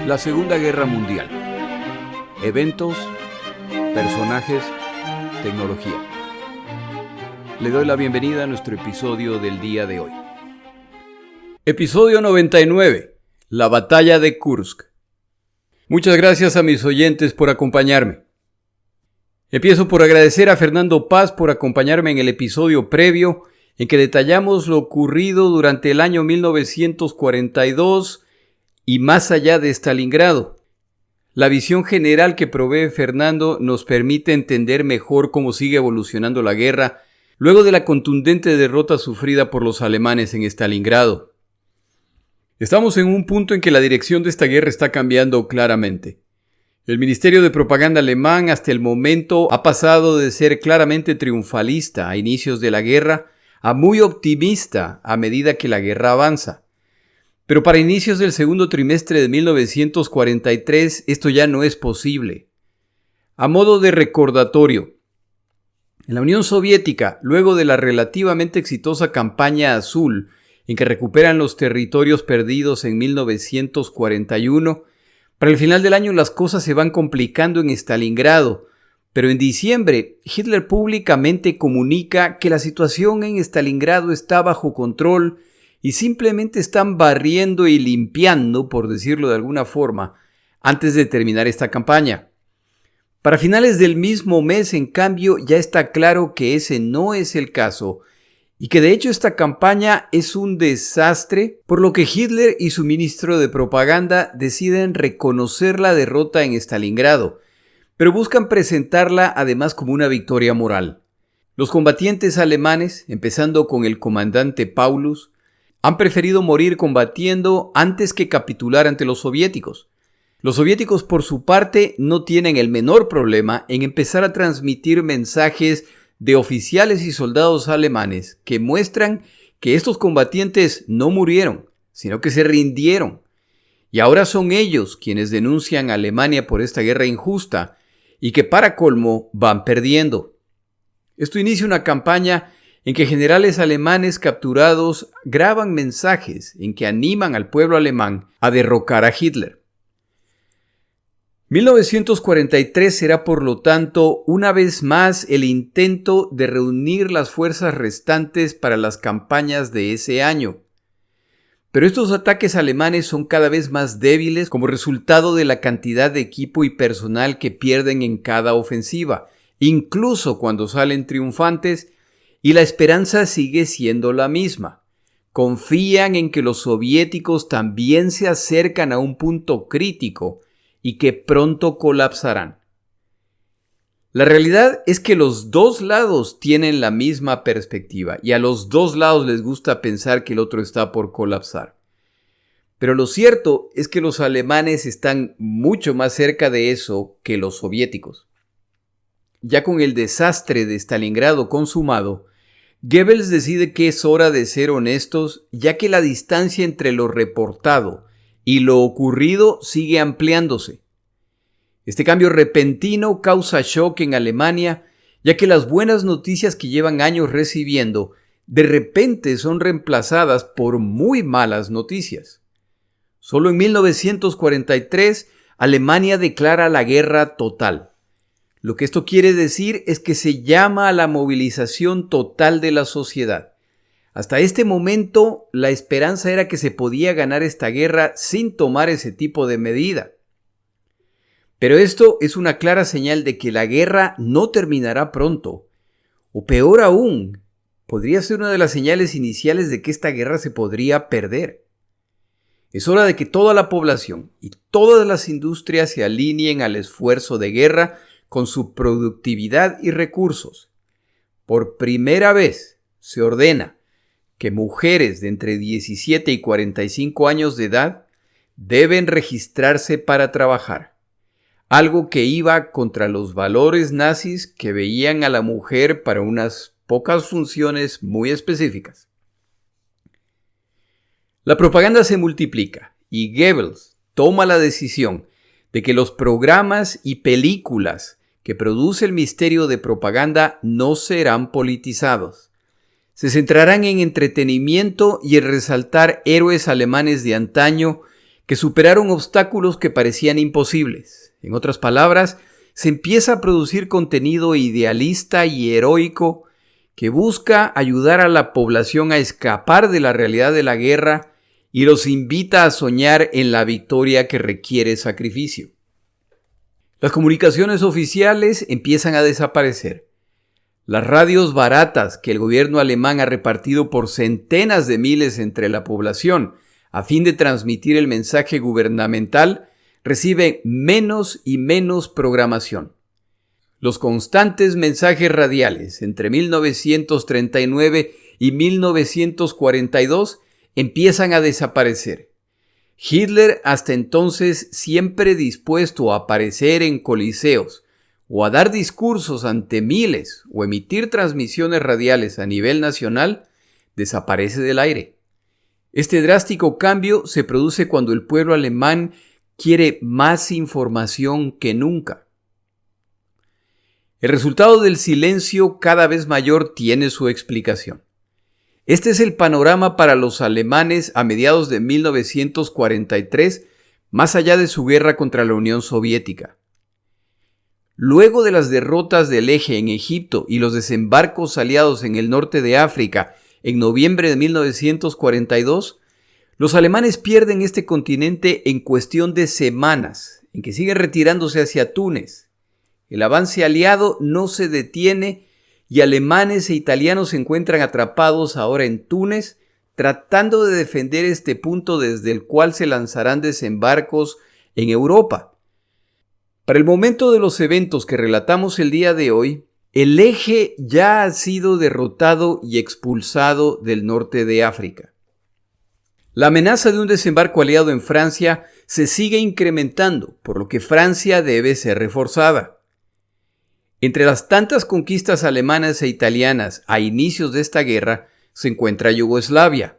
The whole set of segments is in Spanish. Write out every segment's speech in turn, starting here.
La Segunda Guerra Mundial. Eventos, personajes, tecnología. Le doy la bienvenida a nuestro episodio del día de hoy. Episodio 99. La Batalla de Kursk. Muchas gracias a mis oyentes por acompañarme. Empiezo por agradecer a Fernando Paz por acompañarme en el episodio previo en que detallamos lo ocurrido durante el año 1942 y más allá de Stalingrado. La visión general que provee Fernando nos permite entender mejor cómo sigue evolucionando la guerra luego de la contundente derrota sufrida por los alemanes en Stalingrado. Estamos en un punto en que la dirección de esta guerra está cambiando claramente. El Ministerio de Propaganda alemán hasta el momento ha pasado de ser claramente triunfalista a inicios de la guerra a muy optimista a medida que la guerra avanza. Pero para inicios del segundo trimestre de 1943 esto ya no es posible. A modo de recordatorio, en la Unión Soviética, luego de la relativamente exitosa campaña azul, en que recuperan los territorios perdidos en 1941, para el final del año las cosas se van complicando en Stalingrado, pero en diciembre Hitler públicamente comunica que la situación en Stalingrado está bajo control y simplemente están barriendo y limpiando, por decirlo de alguna forma, antes de terminar esta campaña. Para finales del mismo mes, en cambio, ya está claro que ese no es el caso y que de hecho esta campaña es un desastre, por lo que Hitler y su ministro de propaganda deciden reconocer la derrota en Stalingrado, pero buscan presentarla además como una victoria moral. Los combatientes alemanes, empezando con el comandante Paulus, han preferido morir combatiendo antes que capitular ante los soviéticos. Los soviéticos, por su parte, no tienen el menor problema en empezar a transmitir mensajes de oficiales y soldados alemanes que muestran que estos combatientes no murieron, sino que se rindieron. Y ahora son ellos quienes denuncian a Alemania por esta guerra injusta y que para colmo van perdiendo. Esto inicia una campaña en que generales alemanes capturados graban mensajes en que animan al pueblo alemán a derrocar a Hitler. 1943 será, por lo tanto, una vez más el intento de reunir las fuerzas restantes para las campañas de ese año. Pero estos ataques alemanes son cada vez más débiles como resultado de la cantidad de equipo y personal que pierden en cada ofensiva, incluso cuando salen triunfantes. Y la esperanza sigue siendo la misma. Confían en que los soviéticos también se acercan a un punto crítico y que pronto colapsarán. La realidad es que los dos lados tienen la misma perspectiva y a los dos lados les gusta pensar que el otro está por colapsar. Pero lo cierto es que los alemanes están mucho más cerca de eso que los soviéticos. Ya con el desastre de Stalingrado consumado, Goebbels decide que es hora de ser honestos, ya que la distancia entre lo reportado y lo ocurrido sigue ampliándose. Este cambio repentino causa shock en Alemania, ya que las buenas noticias que llevan años recibiendo de repente son reemplazadas por muy malas noticias. Solo en 1943, Alemania declara la guerra total. Lo que esto quiere decir es que se llama a la movilización total de la sociedad. Hasta este momento, la esperanza era que se podía ganar esta guerra sin tomar ese tipo de medida. Pero esto es una clara señal de que la guerra no terminará pronto. O peor aún, podría ser una de las señales iniciales de que esta guerra se podría perder. Es hora de que toda la población y todas las industrias se alineen al esfuerzo de guerra con su productividad y recursos. Por primera vez se ordena que mujeres de entre 17 y 45 años de edad deben registrarse para trabajar, algo que iba contra los valores nazis que veían a la mujer para unas pocas funciones muy específicas. La propaganda se multiplica y Goebbels toma la decisión de que los programas y películas que produce el Ministerio de Propaganda no serán politizados. Se centrarán en entretenimiento y en resaltar héroes alemanes de antaño que superaron obstáculos que parecían imposibles. En otras palabras, se empieza a producir contenido idealista y heroico que busca ayudar a la población a escapar de la realidad de la guerra y los invita a soñar en la victoria que requiere sacrificio. Las comunicaciones oficiales empiezan a desaparecer. Las radios baratas que el gobierno alemán ha repartido por centenas de miles entre la población a fin de transmitir el mensaje gubernamental reciben menos y menos programación. Los constantes mensajes radiales entre 1939 y 1942 empiezan a desaparecer. Hitler, hasta entonces siempre dispuesto a aparecer en coliseos o a dar discursos ante miles o emitir transmisiones radiales a nivel nacional, desaparece del aire. Este drástico cambio se produce cuando el pueblo alemán quiere más información que nunca. El resultado del silencio cada vez mayor tiene su explicación. Este es el panorama para los alemanes a mediados de 1943, más allá de su guerra contra la Unión Soviética. Luego de las derrotas del Eje en Egipto y los desembarcos aliados en el norte de África en noviembre de 1942, los alemanes pierden este continente en cuestión de semanas, en que siguen retirándose hacia Túnez. El avance aliado no se detiene y alemanes e italianos se encuentran atrapados ahora en Túnez, tratando de defender este punto desde el cual se lanzarán desembarcos en Europa. Para el momento de los eventos que relatamos el día de hoy, el Eje ya ha sido derrotado y expulsado del norte de África. La amenaza de un desembarco aliado en Francia se sigue incrementando, por lo que Francia debe ser reforzada. Entre las tantas conquistas alemanas e italianas a inicios de esta guerra se encuentra Yugoslavia,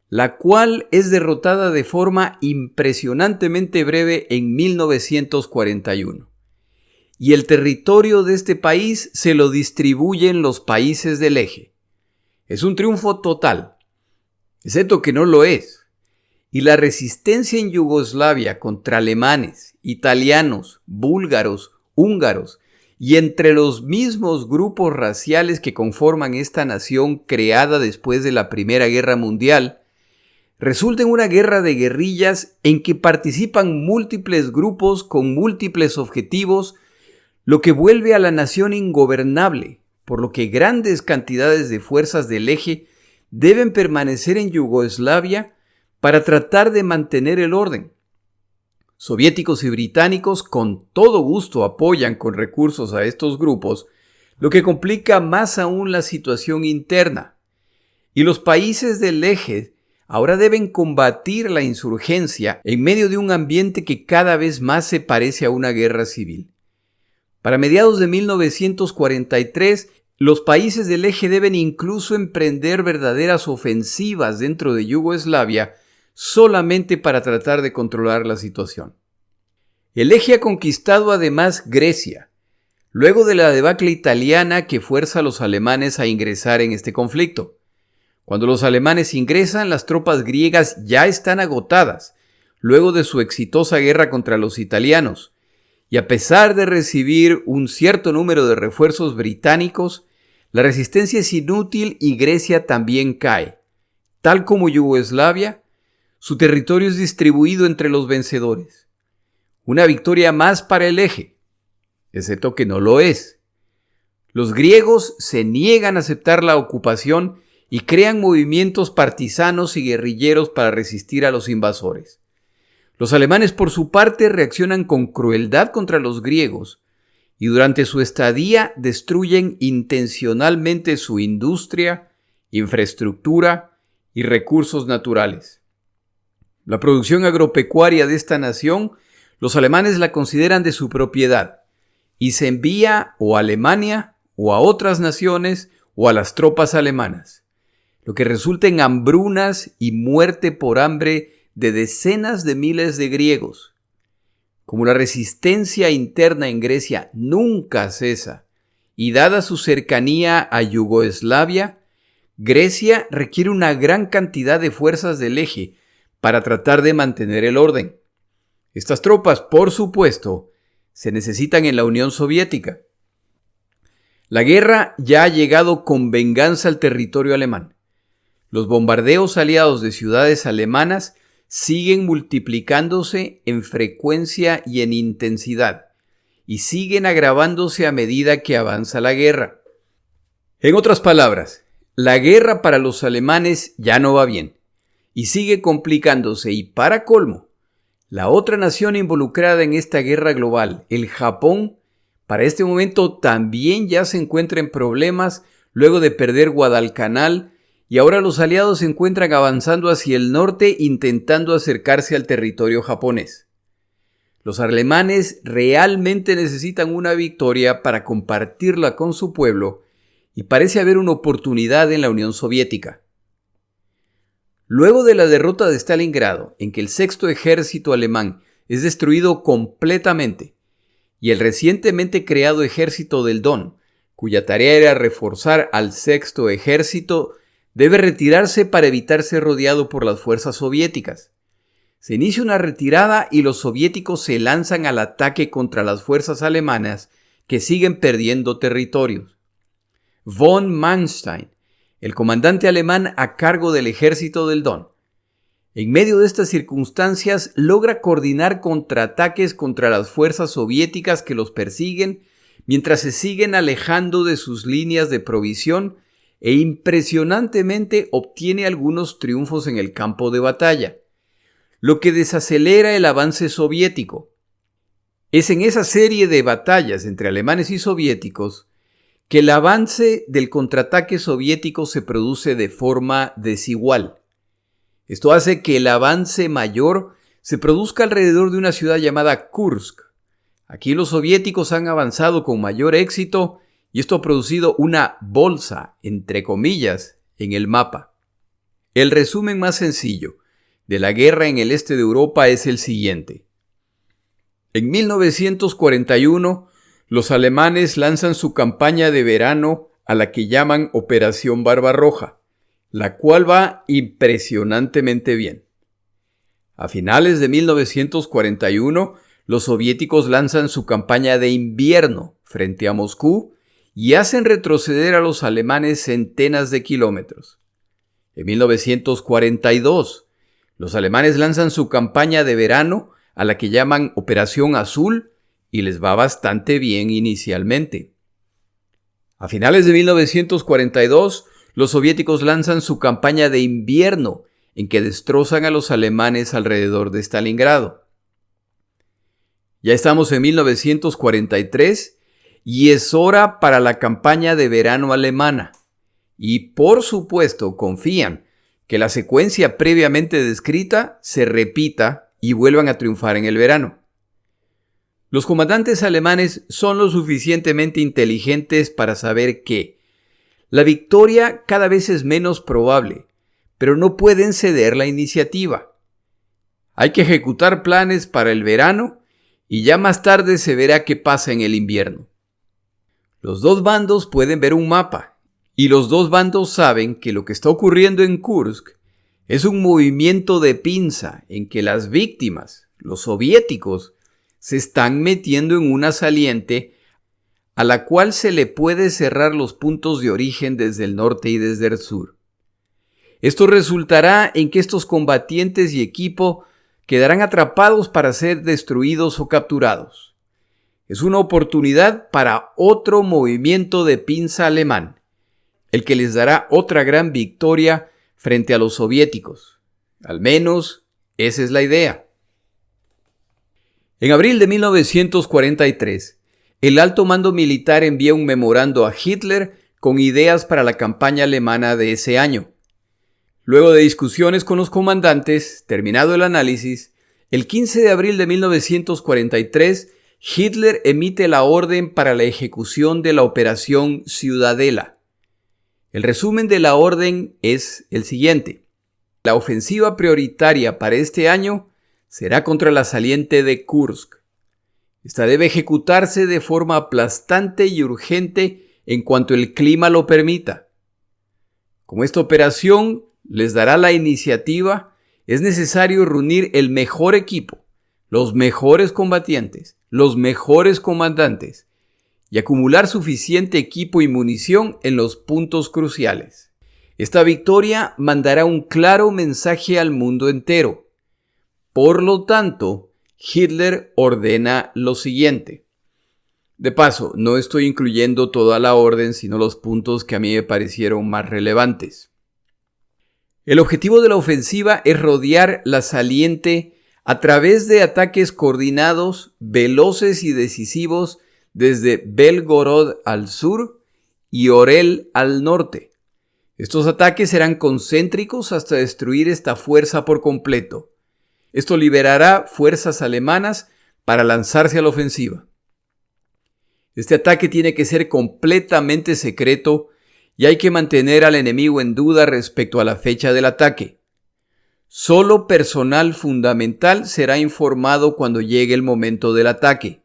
la cual es derrotada de forma impresionantemente breve en 1941. Y el territorio de este país se lo distribuyen los países del Eje. Es un triunfo total, excepto que no lo es. Y la resistencia en Yugoslavia contra alemanes, italianos, búlgaros, húngaros y entre los mismos grupos raciales que conforman esta nación creada después de la Primera Guerra Mundial, resulta en una guerra de guerrillas en que participan múltiples grupos con múltiples objetivos, lo que vuelve a la nación ingobernable, por lo que grandes cantidades de fuerzas del Eje deben permanecer en Yugoslavia para tratar de mantener el orden. Soviéticos y británicos con todo gusto apoyan con recursos a estos grupos, lo que complica más aún la situación interna. Y los países del Eje ahora deben combatir la insurgencia en medio de un ambiente que cada vez más se parece a una guerra civil. Para mediados de 1943, los países del Eje deben incluso emprender verdaderas ofensivas dentro de Yugoslavia solamente para tratar de controlar la situación. El Eje ha conquistado además Grecia, luego de la debacle italiana que fuerza a los alemanes a ingresar en este conflicto. Cuando los alemanes ingresan, las tropas griegas ya están agotadas, luego de su exitosa guerra contra los italianos, y a pesar de recibir un cierto número de refuerzos británicos, la resistencia es inútil y Grecia también cae. Tal como Yugoslavia, su territorio es distribuido entre los vencedores. Una victoria más para el Eje, excepto que no lo es. Los griegos se niegan a aceptar la ocupación y crean movimientos partisanos y guerrilleros para resistir a los invasores. Los alemanes, por su parte, reaccionan con crueldad contra los griegos y durante su estadía destruyen intencionalmente su industria, infraestructura y recursos naturales. La producción agropecuaria de esta nación, los alemanes la consideran de su propiedad y se envía o a Alemania o a otras naciones o a las tropas alemanas, lo que resulta en hambrunas y muerte por hambre de decenas de miles de griegos. Como la resistencia interna en Grecia nunca cesa y dada su cercanía a Yugoslavia, Grecia requiere una gran cantidad de fuerzas del Eje para tratar de mantener el orden. Estas tropas, por supuesto, se necesitan en la Unión Soviética. La guerra ya ha llegado con venganza al territorio alemán. Los bombardeos aliados de ciudades alemanas siguen multiplicándose en frecuencia y en intensidad, y siguen agravándose a medida que avanza la guerra. En otras palabras, la guerra para los alemanes ya no va bien, y sigue complicándose, y para colmo, la otra nación involucrada en esta guerra global, el Japón, para este momento también ya se encuentra en problemas luego de perder Guadalcanal, y ahora los aliados se encuentran avanzando hacia el norte intentando acercarse al territorio japonés. Los alemanes realmente necesitan una victoria para compartirla con su pueblo y parece haber una oportunidad en la Unión Soviética. Luego de la derrota de Stalingrado, en que el sexto ejército alemán es destruido completamente, y el recientemente creado ejército del Don, cuya tarea era reforzar al sexto ejército, debe retirarse para evitar ser rodeado por las fuerzas soviéticas. Se inicia una retirada y los soviéticos se lanzan al ataque contra las fuerzas alemanas que siguen perdiendo territorios. Von Manstein, el comandante alemán a cargo del ejército del Don, en medio de estas circunstancias logra coordinar contraataques contra las fuerzas soviéticas que los persiguen mientras se siguen alejando de sus líneas de provisión e impresionantemente obtiene algunos triunfos en el campo de batalla, lo que desacelera el avance soviético. Es en esa serie de batallas entre alemanes y soviéticos que el avance del contraataque soviético se produce de forma desigual. Esto hace que el avance mayor se produzca alrededor de una ciudad llamada Kursk. Aquí los soviéticos han avanzado con mayor éxito y esto ha producido una bolsa, entre comillas, en el mapa. El resumen más sencillo de la guerra en el este de Europa es el siguiente. En 1941, los alemanes lanzan su campaña de verano a la que llaman Operación Barbarroja, la cual va impresionantemente bien. A finales de 1941, los soviéticos lanzan su campaña de invierno frente a Moscú y hacen retroceder a los alemanes centenas de kilómetros. En 1942, los alemanes lanzan su campaña de verano a la que llaman Operación Azul y les va bastante bien inicialmente. A finales de 1942, los soviéticos lanzan su campaña de invierno en que destrozan a los alemanes alrededor de Stalingrado. Ya estamos en 1943 y es hora para la campaña de verano alemana. Y por supuesto confían que la secuencia previamente descrita se repita y vuelvan a triunfar en el verano. Los comandantes alemanes son lo suficientemente inteligentes para saber que la victoria cada vez es menos probable, pero no pueden ceder la iniciativa. Hay que ejecutar planes para el verano y ya más tarde se verá qué pasa en el invierno. Los dos bandos pueden ver un mapa y los dos bandos saben que lo que está ocurriendo en Kursk es un movimiento de pinza en que las víctimas, los soviéticos, se están metiendo en una saliente a la cual se le puede cerrar los puntos de origen desde el norte y desde el sur. Esto resultará en que estos combatientes y equipo quedarán atrapados para ser destruidos o capturados. Es una oportunidad para otro movimiento de pinza alemán, el que les dará otra gran victoria frente a los soviéticos. Al menos, esa es la idea. En abril de 1943, el alto mando militar envía un memorando a Hitler con ideas para la campaña alemana de ese año. Luego de discusiones con los comandantes, terminado el análisis, el 15 de abril de 1943, Hitler emite la orden para la ejecución de la Operación Ciudadela. El resumen de la orden es el siguiente. La ofensiva prioritaria para este año será contra la saliente de Kursk. Esta debe ejecutarse de forma aplastante y urgente en cuanto el clima lo permita. Como esta operación les dará la iniciativa, es necesario reunir el mejor equipo, los mejores combatientes, los mejores comandantes y acumular suficiente equipo y munición en los puntos cruciales. Esta victoria mandará un claro mensaje al mundo entero. Por lo tanto, Hitler ordena lo siguiente. De paso, no estoy incluyendo toda la orden, sino los puntos que a mí me parecieron más relevantes. El objetivo de la ofensiva es rodear la saliente a través de ataques coordinados, veloces y decisivos desde Belgorod al sur y Orel al norte. Estos ataques serán concéntricos hasta destruir esta fuerza por completo. Esto liberará fuerzas alemanas para lanzarse a la ofensiva. Este ataque tiene que ser completamente secreto y hay que mantener al enemigo en duda respecto a la fecha del ataque. Solo personal fundamental será informado cuando llegue el momento del ataque.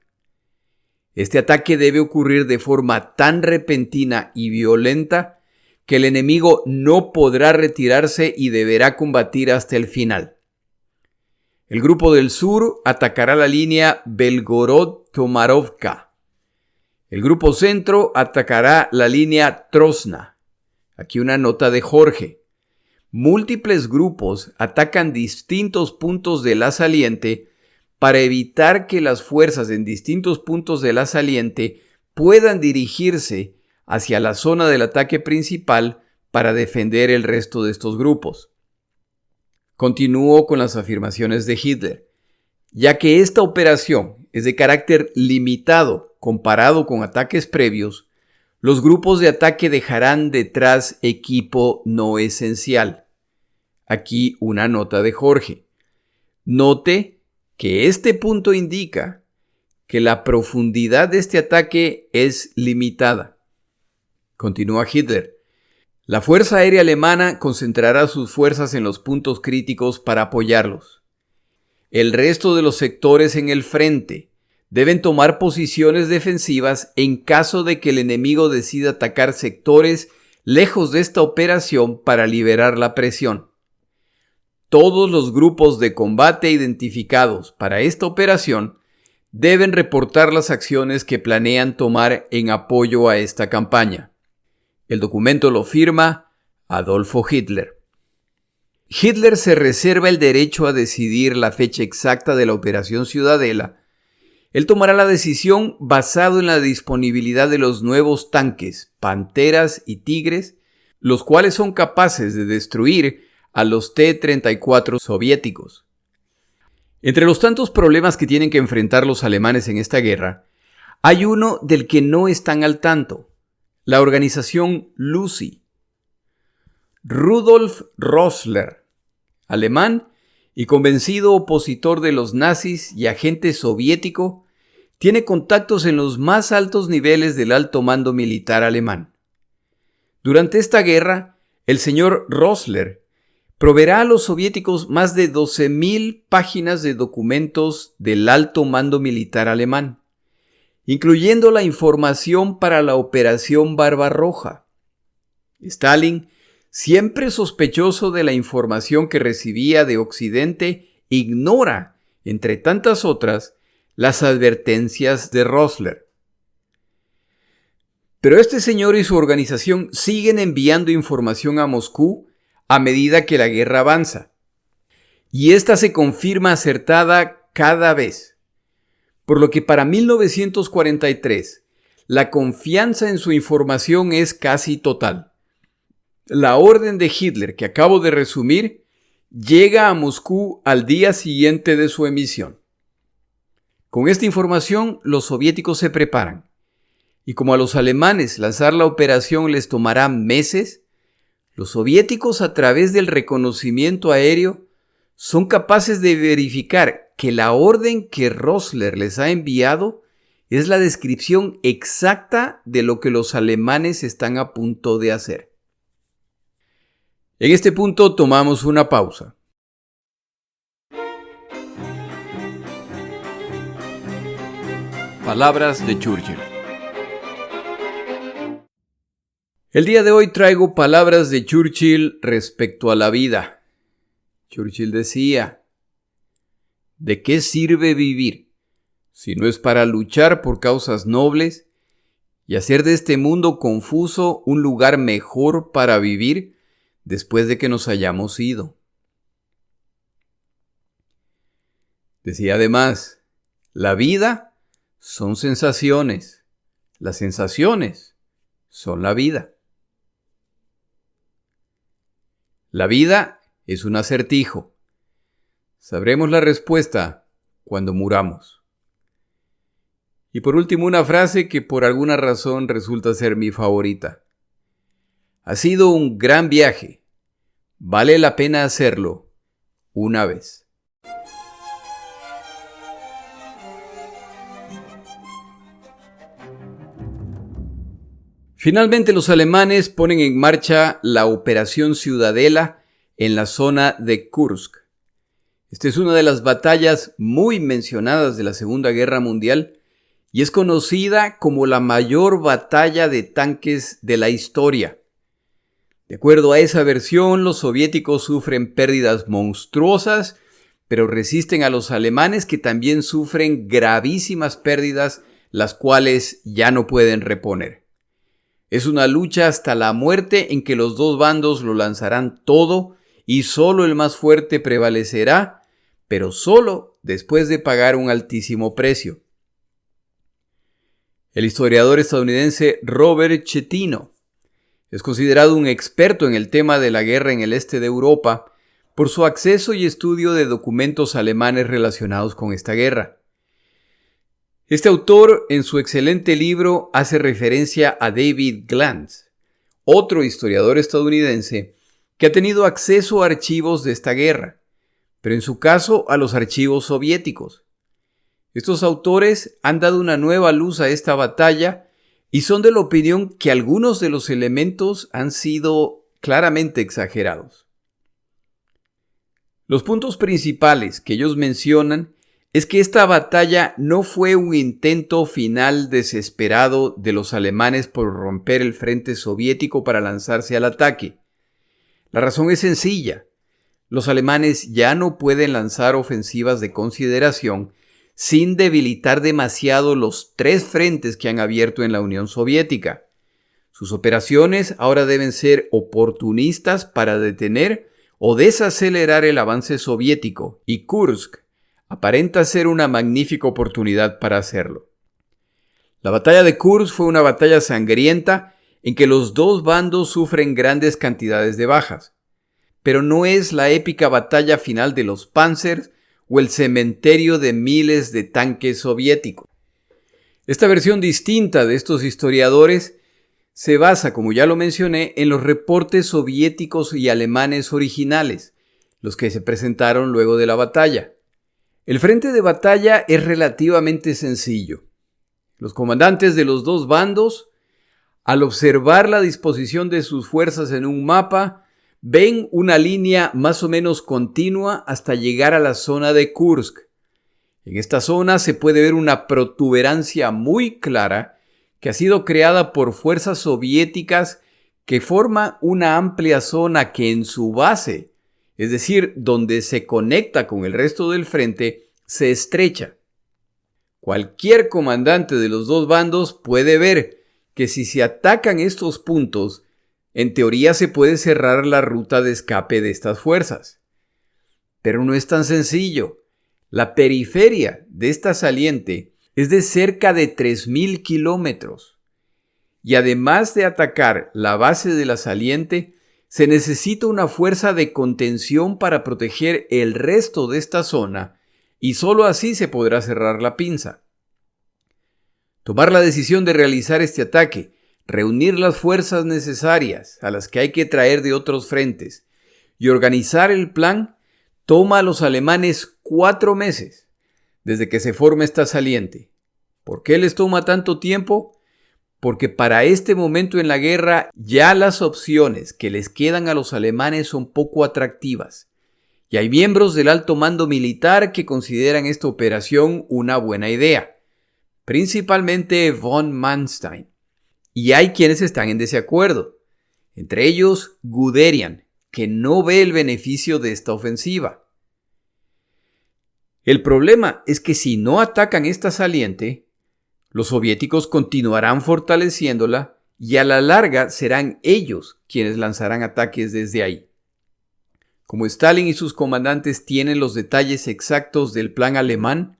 Este ataque debe ocurrir de forma tan repentina y violenta que el enemigo no podrá retirarse y deberá combatir hasta el final. El grupo del sur atacará la línea Belgorod-Tomarovka. El grupo centro atacará la línea Trosna. Aquí una nota de Jorge. Múltiples grupos atacan distintos puntos de la saliente para evitar que las fuerzas en distintos puntos de la saliente puedan dirigirse hacia la zona del ataque principal para defender el resto de estos grupos. Continúo con las afirmaciones de Hitler. Ya que esta operación es de carácter limitado comparado con ataques previos, los grupos de ataque dejarán detrás equipo no esencial. Aquí una nota de Jorge. Note que este punto indica que la profundidad de este ataque es limitada. Continúa Hitler. La Fuerza Aérea Alemana concentrará sus fuerzas en los puntos críticos para apoyarlos. El resto de los sectores en el frente deben tomar posiciones defensivas en caso de que el enemigo decida atacar sectores lejos de esta operación para liberar la presión. Todos los grupos de combate identificados para esta operación deben reportar las acciones que planean tomar en apoyo a esta campaña. El documento lo firma Adolfo Hitler. Hitler se reserva el derecho a decidir la fecha exacta de la Operación Ciudadela. Él tomará la decisión basado en la disponibilidad de los nuevos tanques, Panteras y Tigres, los cuales son capaces de destruir a los T-34 soviéticos. Entre los tantos problemas que tienen que enfrentar los alemanes en esta guerra, hay uno del que no están al tanto: la organización Lucy. Rudolf Rössler, alemán y convencido opositor de los nazis y agente soviético, tiene contactos en los más altos niveles del alto mando militar alemán. Durante esta guerra, el señor Rössler proveerá a los soviéticos más de 12,000 páginas de documentos del alto mando militar alemán, incluyendo la información para la Operación Barbarroja. Stalin, siempre sospechoso de la información que recibía de Occidente, ignora, entre tantas otras, las advertencias de Rössler. Pero este señor y su organización siguen enviando información a Moscú a medida que la guerra avanza, y esta se confirma acertada cada vez, por lo que para 1943 la confianza en su información es casi total. La orden de Hitler que acabo de resumir llega a Moscú al día siguiente de su emisión. Con esta información los soviéticos se preparan, y como a los alemanes lanzar la operación les tomará meses, los soviéticos, a través del reconocimiento aéreo, son capaces de verificar que la orden que Rössler les ha enviado es la descripción exacta de lo que los alemanes están a punto de hacer. En este punto tomamos una pausa. Palabras de Churchill. El día de hoy traigo palabras de Churchill respecto a la vida. Churchill decía: ¿de qué sirve vivir si no es para luchar por causas nobles y hacer de este mundo confuso un lugar mejor para vivir después de que nos hayamos ido? Decía además: la vida son sensaciones, las sensaciones son la vida. La vida es un acertijo. Sabremos la respuesta cuando muramos. Y por último, una frase que por alguna razón resulta ser mi favorita. Ha sido un gran viaje. Vale la pena hacerlo una vez. Finalmente, los alemanes ponen en marcha la Operación Ciudadela en la zona de Kursk. Esta es una de las batallas muy mencionadas de la Segunda Guerra Mundial y es conocida como la mayor batalla de tanques de la historia. De acuerdo a esa versión, los soviéticos sufren pérdidas monstruosas, pero resisten a los alemanes, que también sufren gravísimas pérdidas, las cuales ya no pueden reponer. Es una lucha hasta la muerte en que los dos bandos lo lanzarán todo y solo el más fuerte prevalecerá, pero solo después de pagar un altísimo precio. El historiador estadounidense Robert Chetino es considerado un experto en el tema de la guerra en el este de Europa por su acceso y estudio de documentos alemanes relacionados con esta guerra. Este autor, en su excelente libro, hace referencia a David Glantz, otro historiador estadounidense que ha tenido acceso a archivos de esta guerra, pero en su caso a los archivos soviéticos. Estos autores han dado una nueva luz a esta batalla y son de la opinión que algunos de los elementos han sido claramente exagerados. Los puntos principales que ellos mencionan es que esta batalla no fue un intento final desesperado de los alemanes por romper el frente soviético para lanzarse al ataque. La razón es sencilla. Los alemanes ya no pueden lanzar ofensivas de consideración sin debilitar demasiado los 3 frentes que han abierto en la Unión Soviética. Sus operaciones ahora deben ser oportunistas para detener o desacelerar el avance soviético, y Kursk aparenta ser una magnífica oportunidad para hacerlo. La batalla de Kursk fue una batalla sangrienta en que los dos bandos sufren grandes cantidades de bajas, pero no es la épica batalla final de los Panzers o el cementerio de miles de tanques soviéticos. Esta versión distinta de estos historiadores se basa, como ya lo mencioné, en los reportes soviéticos y alemanes originales, los que se presentaron luego de la batalla. El frente de batalla es relativamente sencillo. Los comandantes de los dos bandos, al observar la disposición de sus fuerzas en un mapa, ven una línea más o menos continua hasta llegar a la zona de Kursk. En esta zona se puede ver una protuberancia muy clara que ha sido creada por fuerzas soviéticas que forma una amplia zona que en su base, es decir, donde se conecta con el resto del frente, se estrecha. Cualquier comandante de los dos bandos puede ver que si se atacan estos puntos, en teoría se puede cerrar la ruta de escape de estas fuerzas. Pero no es tan sencillo. La periferia de esta saliente es de cerca de 3.000 kilómetros. Y además de atacar la base de la saliente, se necesita una fuerza de contención para proteger el resto de esta zona, y solo así se podrá cerrar la pinza. Tomar la decisión de realizar este ataque, reunir las fuerzas necesarias a las que hay que traer de otros frentes y organizar el plan toma a los alemanes 4 meses desde que se forma esta saliente. ¿Por qué les toma tanto tiempo? Porque para este momento en la guerra ya las opciones que les quedan a los alemanes son poco atractivas y hay miembros del alto mando militar que consideran esta operación una buena idea, principalmente von Manstein. Y hay quienes están en desacuerdo, entre ellos Guderian, que no ve el beneficio de esta ofensiva. El problema es que si no atacan esta saliente, los soviéticos continuarán fortaleciéndola y a la larga serán ellos quienes lanzarán ataques desde ahí. Como Stalin y sus comandantes tienen los detalles exactos del plan alemán,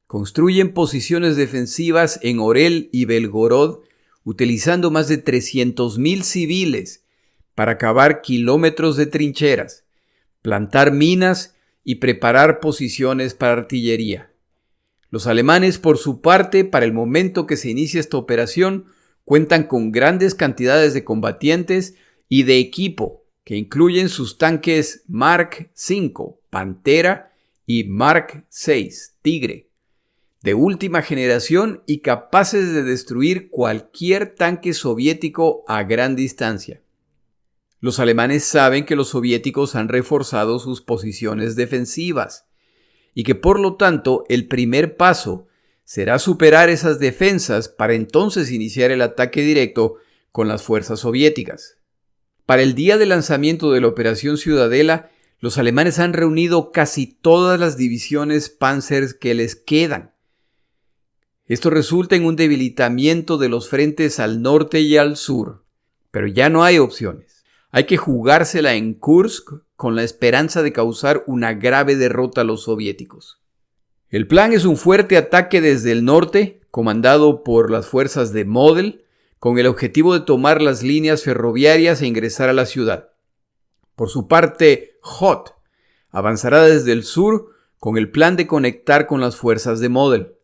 construyen posiciones defensivas en Orel y Belgorod utilizando más de 300.000 civiles para cavar kilómetros de trincheras, plantar minas y preparar posiciones para artillería. Los alemanes, por su parte, para el momento que se inicia esta operación, cuentan con grandes cantidades de combatientes y de equipo, que incluyen sus tanques Mark V, Pantera, y Mark VI, Tigre, de última generación y capaces de destruir cualquier tanque soviético a gran distancia. Los alemanes saben que los soviéticos han reforzado sus posiciones defensivas y que por lo tanto el primer paso será superar esas defensas para entonces iniciar el ataque directo con las fuerzas soviéticas. Para el día de lanzamiento de la Operación Ciudadela, los alemanes han reunido casi todas las divisiones Panzer que les quedan. Esto resulta en un debilitamiento de los frentes al norte y al sur, pero ya no hay opciones. Hay que jugársela en Kursk con la esperanza de causar una grave derrota a los soviéticos. El plan es un fuerte ataque desde el norte, comandado por las fuerzas de Model, con el objetivo de tomar las líneas ferroviarias e ingresar a la ciudad. Por su parte, Hoth avanzará desde el sur con el plan de conectar con las fuerzas de Model.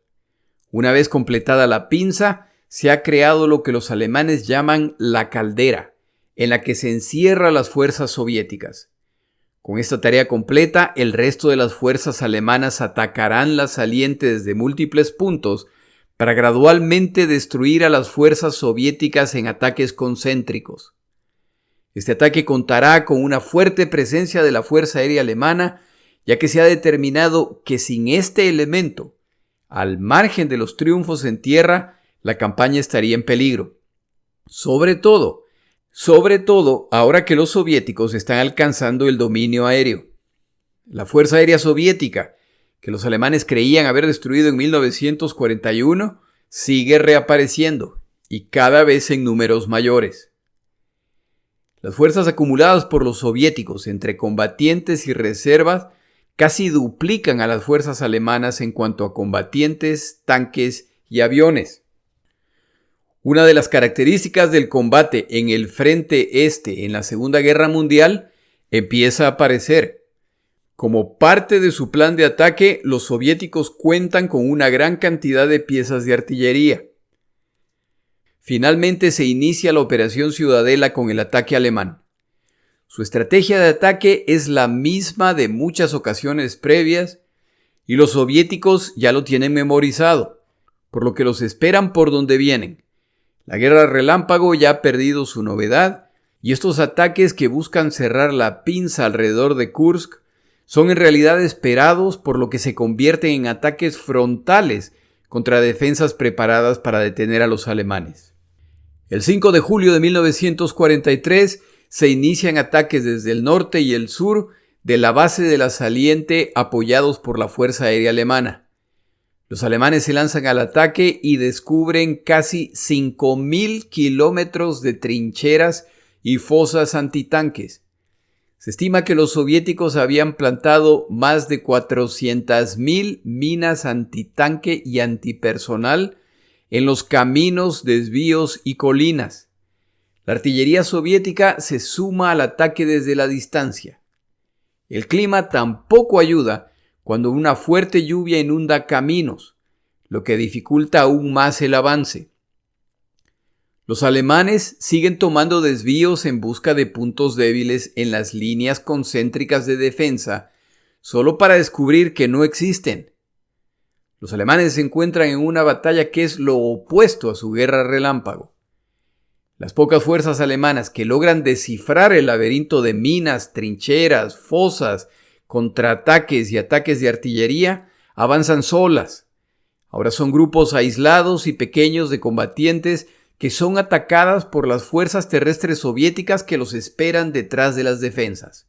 Una vez completada la pinza, se ha creado lo que los alemanes llaman la caldera, en la que se encierra las fuerzas soviéticas. Con esta tarea completa, el resto de las fuerzas alemanas atacarán la saliente desde múltiples puntos para gradualmente destruir a las fuerzas soviéticas en ataques concéntricos. Este ataque contará con una fuerte presencia de la Fuerza Aérea Alemana, ya que se ha determinado que sin este elemento, al margen de los triunfos en tierra, la campaña estaría en peligro. Sobre todo, ahora que los soviéticos están alcanzando el dominio aéreo. La Fuerza Aérea Soviética, que los alemanes creían haber destruido en 1941, sigue reapareciendo, y cada vez en números mayores. Las fuerzas acumuladas por los soviéticos entre combatientes y reservas casi duplican a las fuerzas alemanas en cuanto a combatientes, tanques y aviones. Una de las características del combate en el frente este en la Segunda Guerra Mundial empieza a aparecer. Como parte de su plan de ataque, los soviéticos cuentan con una gran cantidad de piezas de artillería. Finalmente se inicia la Operación Ciudadela con el ataque alemán. Su estrategia de ataque es la misma de muchas ocasiones previas y los soviéticos ya lo tienen memorizado, por lo que los esperan por donde vienen. La guerra relámpago ya ha perdido su novedad y estos ataques que buscan cerrar la pinza alrededor de Kursk son en realidad esperados, por lo que se convierten en ataques frontales contra defensas preparadas para detener a los alemanes. El 5 de julio de 1943 se inician ataques desde el norte y el sur de la base de la saliente apoyados por la Fuerza Aérea Alemana. Los alemanes se lanzan al ataque y descubren casi 5.000 kilómetros de trincheras y fosas antitanques. Se estima que los soviéticos habían plantado más de 400.000 minas antitanque y antipersonal en los caminos, desvíos y colinas. La artillería soviética se suma al ataque desde la distancia. El clima tampoco ayuda cuando una fuerte lluvia inunda caminos, lo que dificulta aún más el avance. Los alemanes siguen tomando desvíos en busca de puntos débiles en las líneas concéntricas de defensa, solo para descubrir que no existen. Los alemanes se encuentran en una batalla que es lo opuesto a su guerra relámpago. Las pocas fuerzas alemanas que logran descifrar el laberinto de minas, trincheras, fosas, contraataques y ataques de artillería avanzan solas. Ahora son grupos aislados y pequeños de combatientes que son atacadas por las fuerzas terrestres soviéticas que los esperan detrás de las defensas.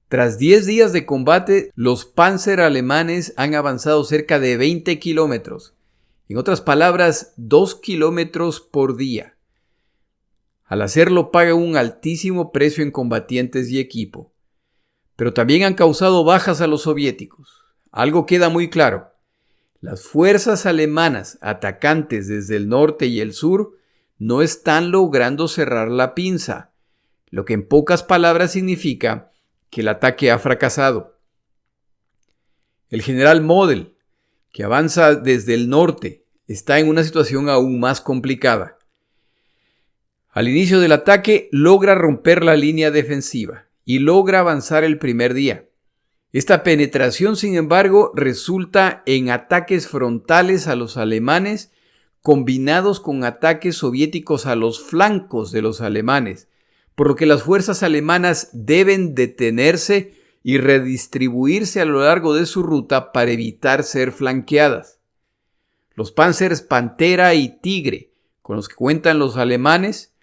Tras 10 días de combate, los Panzer alemanes han avanzado cerca de 20 kilómetros. En otras palabras, 2 kilómetros por día. Al hacerlo pagan un altísimo precio en combatientes y equipo. Pero también han causado bajas a los soviéticos. Algo queda muy claro. Las fuerzas alemanas atacantes desde el norte y el sur no están logrando cerrar la pinza, lo que en pocas palabras significa que el ataque ha fracasado. El general Model, que avanza desde el norte, está en una situación aún más complicada. Al inicio del ataque logra romper la línea defensiva y logra avanzar el primer día. Esta penetración, sin embargo, resulta en ataques frontales a los alemanes, combinados con ataques soviéticos a los flancos de los alemanes, por lo que las fuerzas alemanas deben detenerse y redistribuirse a lo largo de su ruta para evitar ser flanqueadas. Los Panzers Pantera y Tigre, con los que cuentan los alemanes,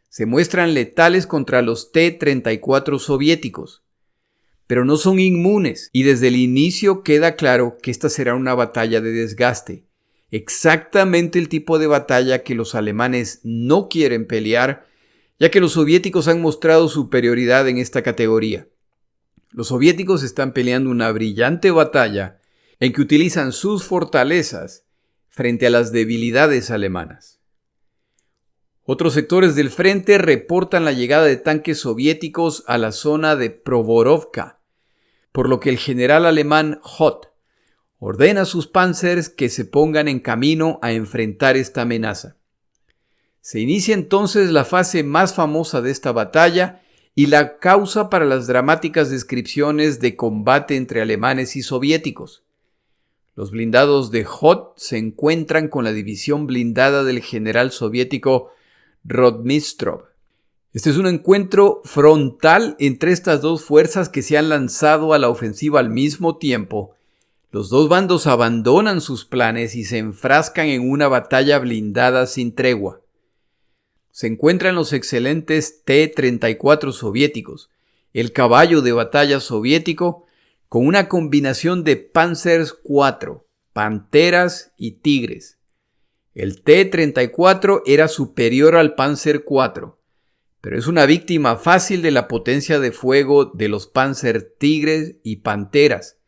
se muestran letales contra los T-34 soviéticos, pero no son inmunes y desde el inicio queda claro que esta será una batalla de desgaste, exactamente el tipo de batalla que los alemanes no quieren pelear, ya que los soviéticos han mostrado superioridad en esta categoría. Los soviéticos están peleando una brillante batalla en que utilizan sus fortalezas frente a las debilidades alemanas. Otros sectores del frente reportan la llegada de tanques soviéticos a la zona de Provorovka, por lo que el general alemán Hoth ordena a sus panzers que se pongan en camino a enfrentar esta amenaza. Se inicia entonces la fase más famosa de esta batalla y la causa para las dramáticas descripciones de combate entre alemanes y soviéticos. Los blindados de Hoth se encuentran con la división blindada del general soviético Rotmistrov. Este es un encuentro frontal entre estas dos fuerzas que se han lanzado a la ofensiva al mismo tiempo. Los dos bandos abandonan sus planes y se enfrascan en una batalla blindada sin tregua. Se encuentran los excelentes T-34 soviéticos, el caballo de batalla soviético, con una combinación de Panzers IV, Panteras y Tigres. El T-34 era superior al Panzer IV, pero es una víctima fácil de la potencia de fuego de los Panzer Tigres y Panteras,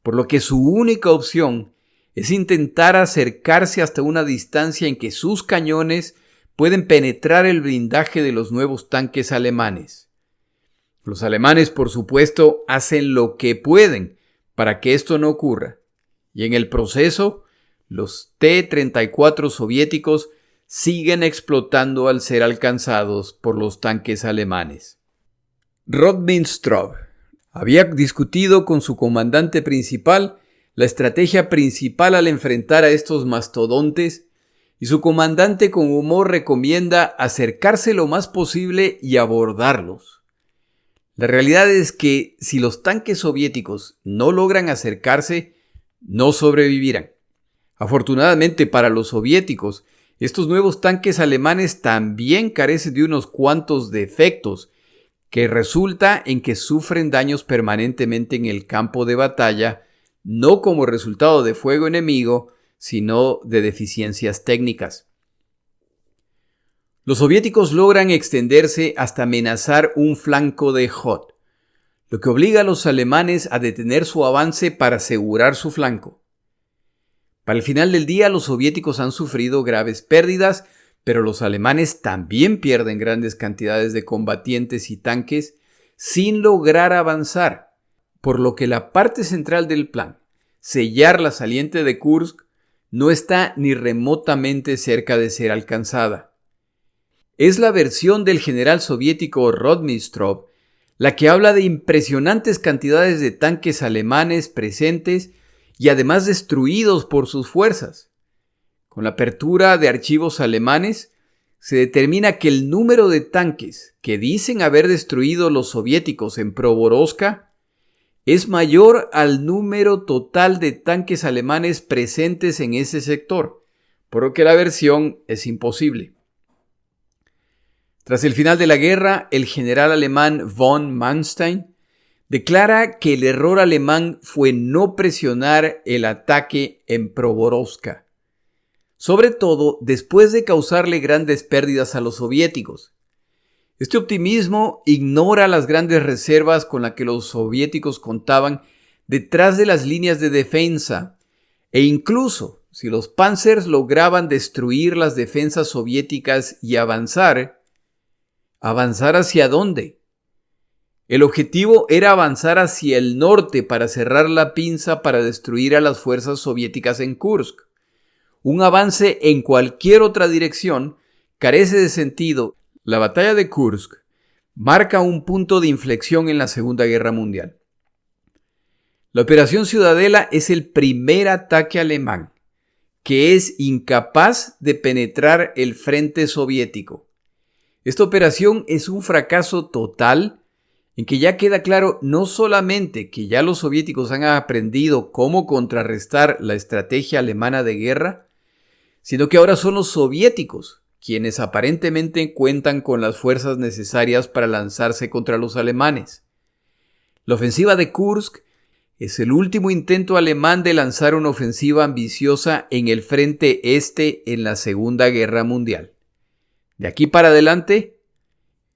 por lo que su única opción es intentar acercarse hasta una distancia en que sus cañones pueden penetrar el blindaje de los nuevos tanques alemanes. Los alemanes, por supuesto, hacen lo que pueden para que esto no ocurra, y en el proceso, los T-34 soviéticos siguen explotando al ser alcanzados por los tanques alemanes. Rotmistrov había discutido con su comandante principal la estrategia principal al enfrentar a estos mastodontes y su comandante con humor recomienda acercarse lo más posible y abordarlos. La realidad es que si los tanques soviéticos no logran acercarse, no sobrevivirán. Afortunadamente para los soviéticos, estos nuevos tanques alemanes también carecen de unos cuantos defectos que resulta en que sufren daños permanentemente en el campo de batalla, no como resultado de fuego enemigo, sino de deficiencias técnicas. Los soviéticos logran extenderse hasta amenazar un flanco de Hoth, lo que obliga a los alemanes a detener su avance para asegurar su flanco. Para el final del día, los soviéticos han sufrido graves pérdidas, pero los alemanes también pierden grandes cantidades de combatientes y tanques sin lograr avanzar, por lo que la parte central del plan, sellar la saliente de Kursk, no está ni remotamente cerca de ser alcanzada. Es la versión del general soviético Rotmistrov la que habla de impresionantes cantidades de tanques alemanes presentes y además destruidos por sus fuerzas. Con la apertura de archivos alemanes, se determina que el número de tanques que dicen haber destruido los soviéticos en Provorovka es mayor al número total de tanques alemanes presentes en ese sector, por lo que la aversión es imposible. Tras el final de la guerra, el general alemán von Manstein declara que el error alemán fue no presionar el ataque en Pravorovsk, sobre todo después de causarle grandes pérdidas a los soviéticos. Este optimismo ignora las grandes reservas con las que los soviéticos contaban detrás de las líneas de defensa, e incluso si los Panzers lograban destruir las defensas soviéticas y avanzar ¿hacia dónde? El objetivo era avanzar hacia el norte para cerrar la pinza para destruir a las fuerzas soviéticas en Kursk. Un avance en cualquier otra dirección carece de sentido. La batalla de Kursk marca un punto de inflexión en la Segunda Guerra Mundial. La Operación Ciudadela es el primer ataque alemán que es incapaz de penetrar el frente soviético. Esta operación es un fracaso total en que ya queda claro no solamente que ya los soviéticos han aprendido cómo contrarrestar la estrategia alemana de guerra, sino que ahora son los soviéticos quienes aparentemente cuentan con las fuerzas necesarias para lanzarse contra los alemanes. La ofensiva de Kursk es el último intento alemán de lanzar una ofensiva ambiciosa en el frente este en la Segunda Guerra Mundial. De aquí para adelante,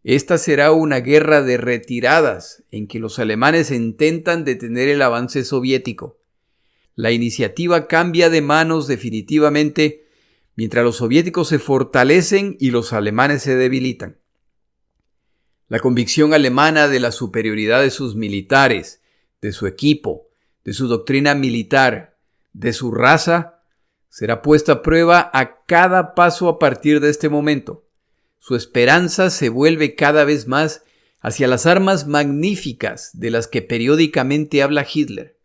esta será una guerra de retiradas en que los alemanes intentan detener el avance soviético. La iniciativa cambia de manos definitivamente mientras los soviéticos se fortalecen y los alemanes se debilitan. La convicción alemana de la superioridad de sus militares, de su equipo, de su doctrina militar, de su raza, será puesta a prueba a cada paso a partir de este momento. Su esperanza se vuelve cada vez más hacia las armas magníficas de las que periódicamente habla Hitler.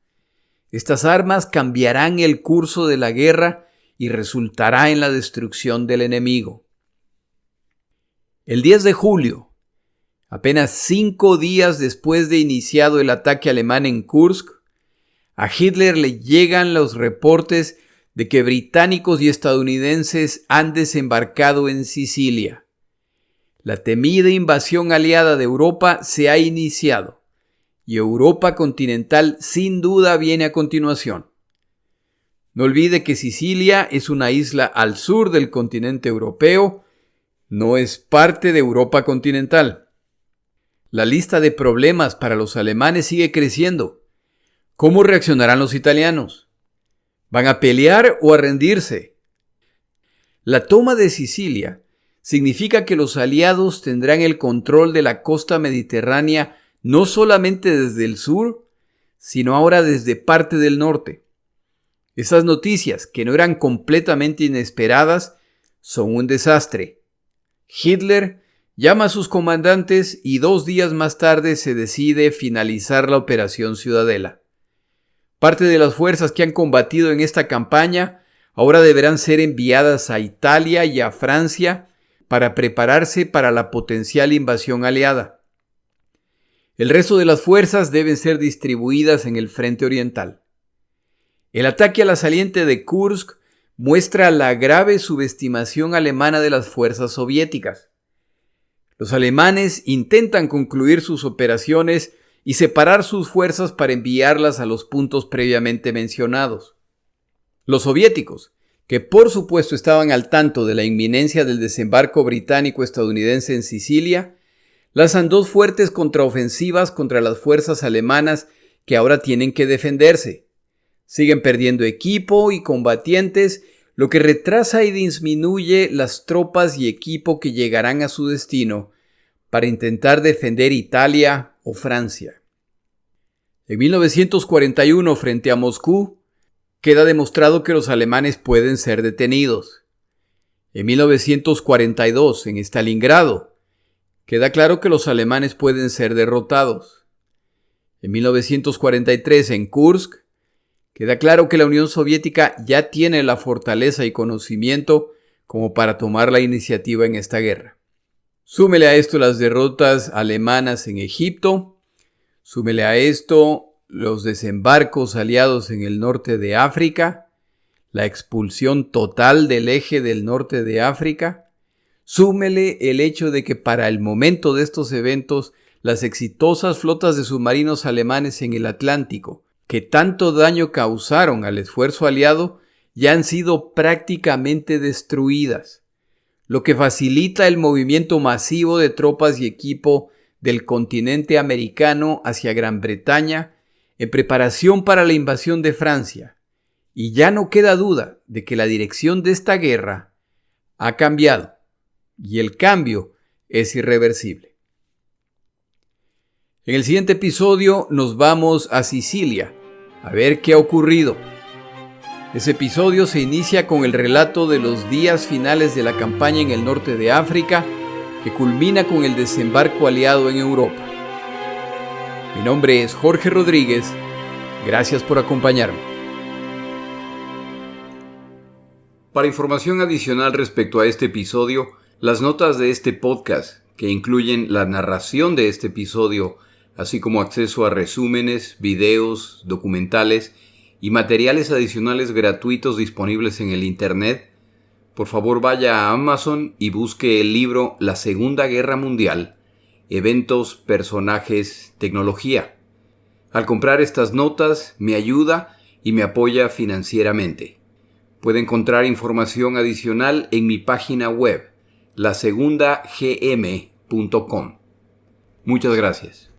Estas armas cambiarán el curso de la guerra y resultará en la destrucción del enemigo. El 10 de julio, apenas 5 días después de iniciado el ataque alemán en Kursk, a Hitler le llegan los reportes de que británicos y estadounidenses han desembarcado en Sicilia. La temida invasión aliada de Europa se ha iniciado y Europa continental sin duda viene a continuación. No olvide que Sicilia es una isla al sur del continente europeo, no es parte de Europa continental. La lista de problemas para los alemanes sigue creciendo. ¿Cómo reaccionarán los italianos? ¿Van a pelear o a rendirse? La toma de Sicilia significa que los aliados tendrán el control de la costa mediterránea no solamente desde el sur, sino ahora desde parte del norte. Esas noticias, que no eran completamente inesperadas, son un desastre. Hitler llama a sus comandantes y 2 días más tarde se decide finalizar la Operación Ciudadela. Parte de las fuerzas que han combatido en esta campaña ahora deberán ser enviadas a Italia y a Francia para prepararse para la potencial invasión aliada. El resto de las fuerzas deben ser distribuidas en el frente oriental. El ataque a la saliente de Kursk muestra la grave subestimación alemana de las fuerzas soviéticas. Los alemanes intentan concluir sus operaciones y separar sus fuerzas para enviarlas a los puntos previamente mencionados. Los soviéticos, que por supuesto estaban al tanto de la inminencia del desembarco británico-estadounidense en Sicilia, lanzan 2 fuertes contraofensivas contra las fuerzas alemanas que ahora tienen que defenderse. Siguen perdiendo equipo y combatientes, lo que retrasa y disminuye las tropas y equipo que llegarán a su destino para intentar defender Italia o Francia. En 1941, frente a Moscú, queda demostrado que los alemanes pueden ser detenidos. En 1942, en Stalingrado, queda claro que los alemanes pueden ser derrotados. En 1943, en Kursk, queda claro que la Unión Soviética ya tiene la fortaleza y conocimiento como para tomar la iniciativa en esta guerra. Súmele a esto las derrotas alemanas en Egipto, súmele a esto los desembarcos aliados en el norte de África, la expulsión total del eje del norte de África, súmele el hecho de que para el momento de estos eventos, las exitosas flotas de submarinos alemanes en el Atlántico, que tanto daño causaron al esfuerzo aliado, ya han sido prácticamente destruidas, lo que facilita el movimiento masivo de tropas y equipo del continente americano hacia Gran Bretaña en preparación para la invasión de Francia. Y ya no queda duda de que la dirección de esta guerra ha cambiado, y el cambio es irreversible. En el siguiente episodio nos vamos a Sicilia a ver qué ha ocurrido. Ese episodio se inicia con el relato de los días finales de la campaña en el norte de África, que culmina con el desembarco aliado en Europa. Mi nombre es Jorge Rodríguez. Gracias por acompañarme. Para información adicional respecto a este episodio, las notas de este podcast, que incluyen la narración de este episodio, así como acceso a resúmenes, videos, documentales y materiales adicionales gratuitos disponibles en el Internet, por favor vaya a Amazon y busque el libro La Segunda Guerra Mundial, Eventos, Personajes, Tecnología. Al comprar estas notas me ayuda y me apoya financieramente. Puede encontrar información adicional en mi página web, lasegundagm.com. Muchas gracias.